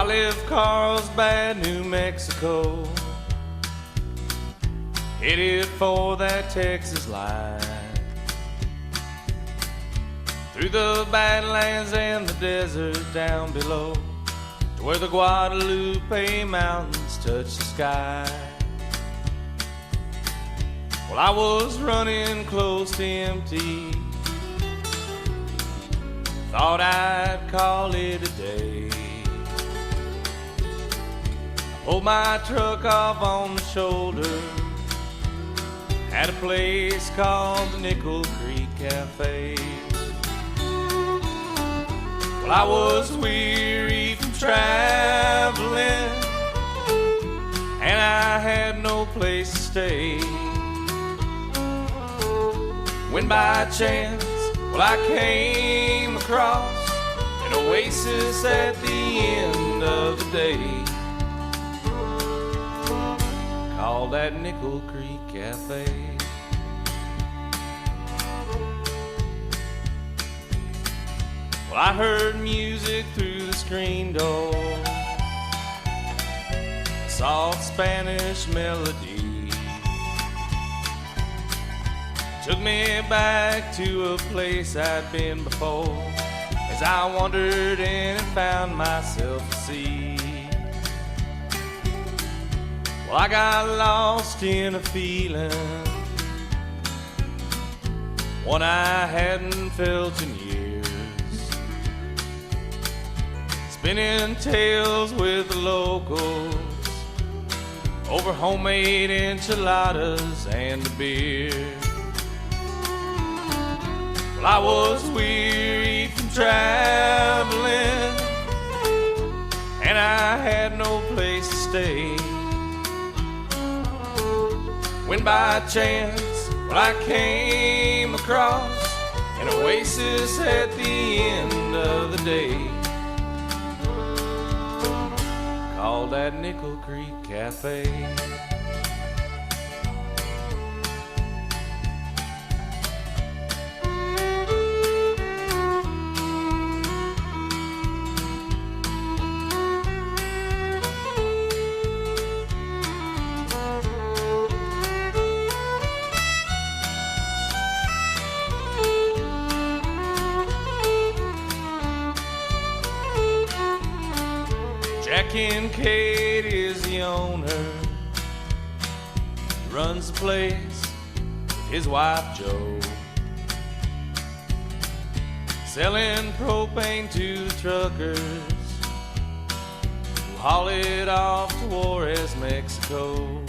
I left Carlsbad, New Mexico, headed for that Texas line. Through the Badlands and the desert down below, to where the Guadalupe Mountains touch the sky. Well, I was running close to empty, thought I'd call it a day. I pulled my truck off on the shoulder at a place called the Nickel Creek Cafe. Well, I was weary from traveling, and I had no place to stay. When by chance, well, I came across an oasis at the end of the day, called that Nickel Creek Cafe. Well, I heard music through the screen door, a soft Spanish melody took me back to a place I'd been before, as I wandered in and found myself a seat. Well, I got lost in a feeling, one I hadn't felt in years, spinning tales with the locals over homemade enchiladas and a beer. Well, I was weary from traveling, and I had no place to stay, when by chance, well, I came across an oasis at the end of the day, called that Nickel Creek Cafe. Jack Kincaid is the owner, he runs the place with his wife Jo, selling propane to the truckers who haul it off to Juarez, Mexico.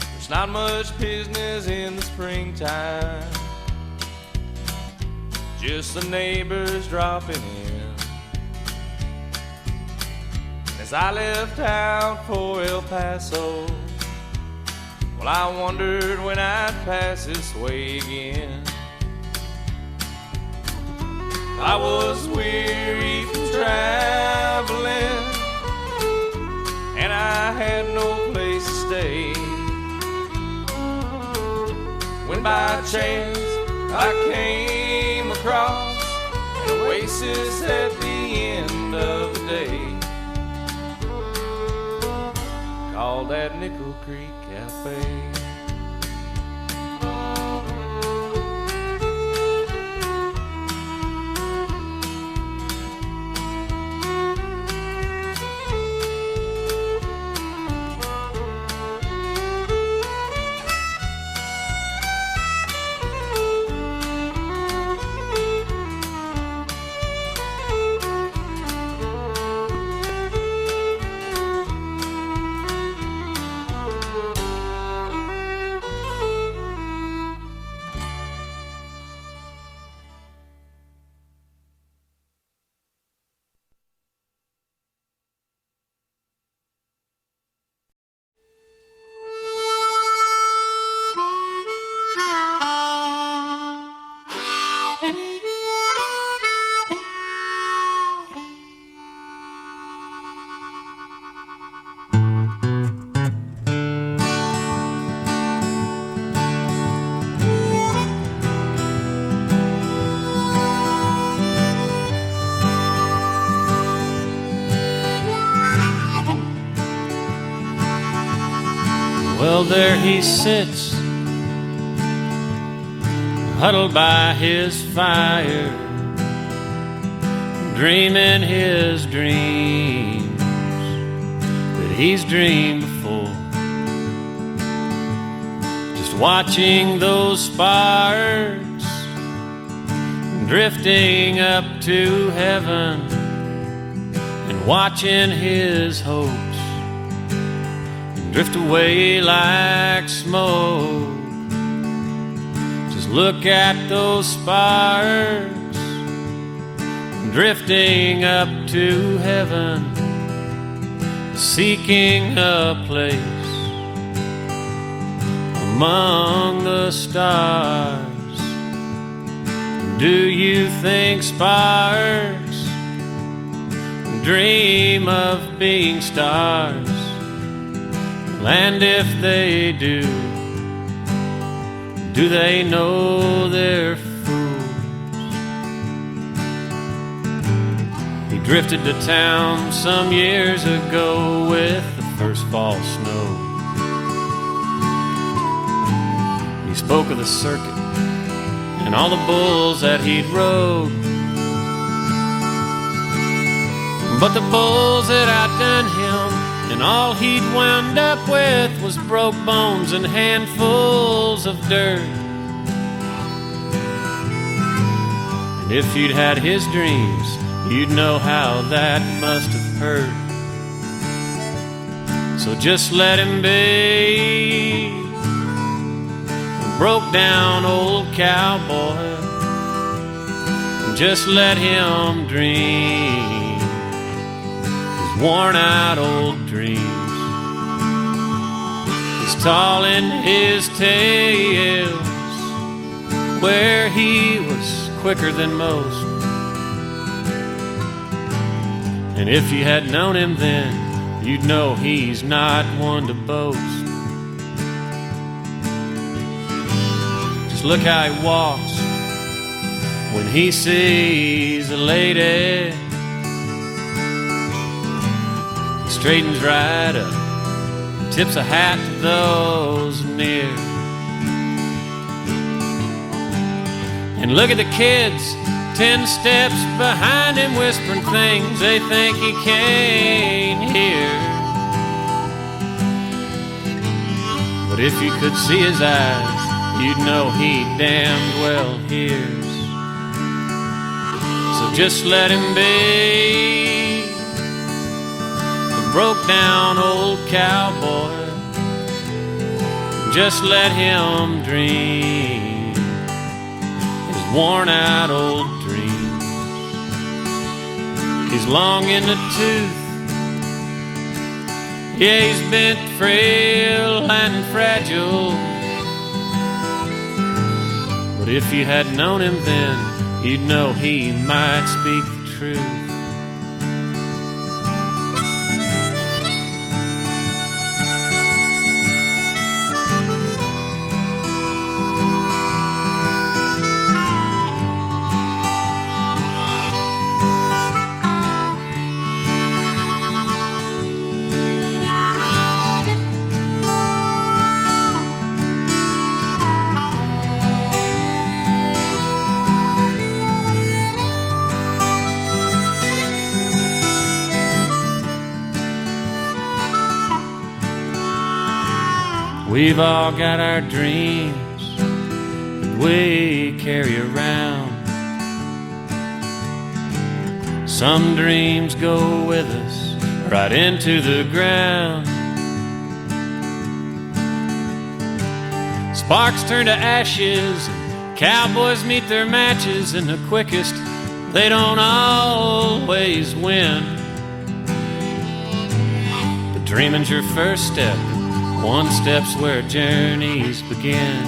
There's not much business in the springtime, just the neighbors dropping in. As I left out for El Paso, well, I wondered when I'd pass this way again. I was weary from traveling, and I had no place to stay, when by chance I came across an oasis at the end of the day, called that Nickel Creek Cafe. Well, there he sits, huddled by his fire, dreaming his dreams that he's dreamed before. Just watching those sparks drifting up to heaven, and watching his hopes drift away like smoke. Just look at those sparks drifting up to heaven, seeking a place among the stars. Do you think sparks dream of being stars? And if they do they know they're fools? He drifted to town some years ago with the first fall snow. He spoke of the circuit and all the bulls that he'd rode, but the bulls had outdone him, and all he'd wound up with was broke bones and handfuls of dirt. And if you'd had his dreams, you'd know how that must have hurt. So just let him be a broke down old cowboy. Just let him dream his worn out old dreams. He's tall in his tales, where he was quicker than most. And if you had known him then, you'd know he's not one to boast. Just look how he walks when he sees a lady. He straightens right up, tips a hat to those near. And look at the kids 10 steps behind him, whispering things they think he can't hear. But if you could see his eyes, you'd know he damned well hears. So just let him be a broke down old cowboy. Just let him dream his worn out old dreams. He's long in the tooth, yeah, he's bent, frail and fragile. But if you had known him then, you'd know he might speak the truth. We've all got our dreams that we carry around. Some dreams go with us right into the ground. Sparks turn to ashes, and cowboys meet their matches, and the quickest, they don't always win. But dreaming's your first step. One step's where journeys begin.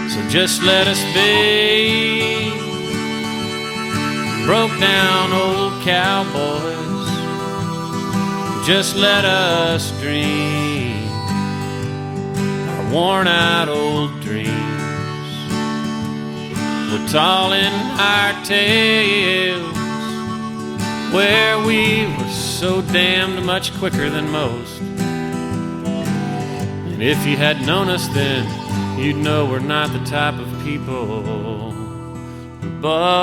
So just let us be broke down old cowboys. Just let us dream our worn out old dreams. We're tall in our tales, where we were so damned much quicker than most. And if you had known us then, you'd know we're not the type of people who boast.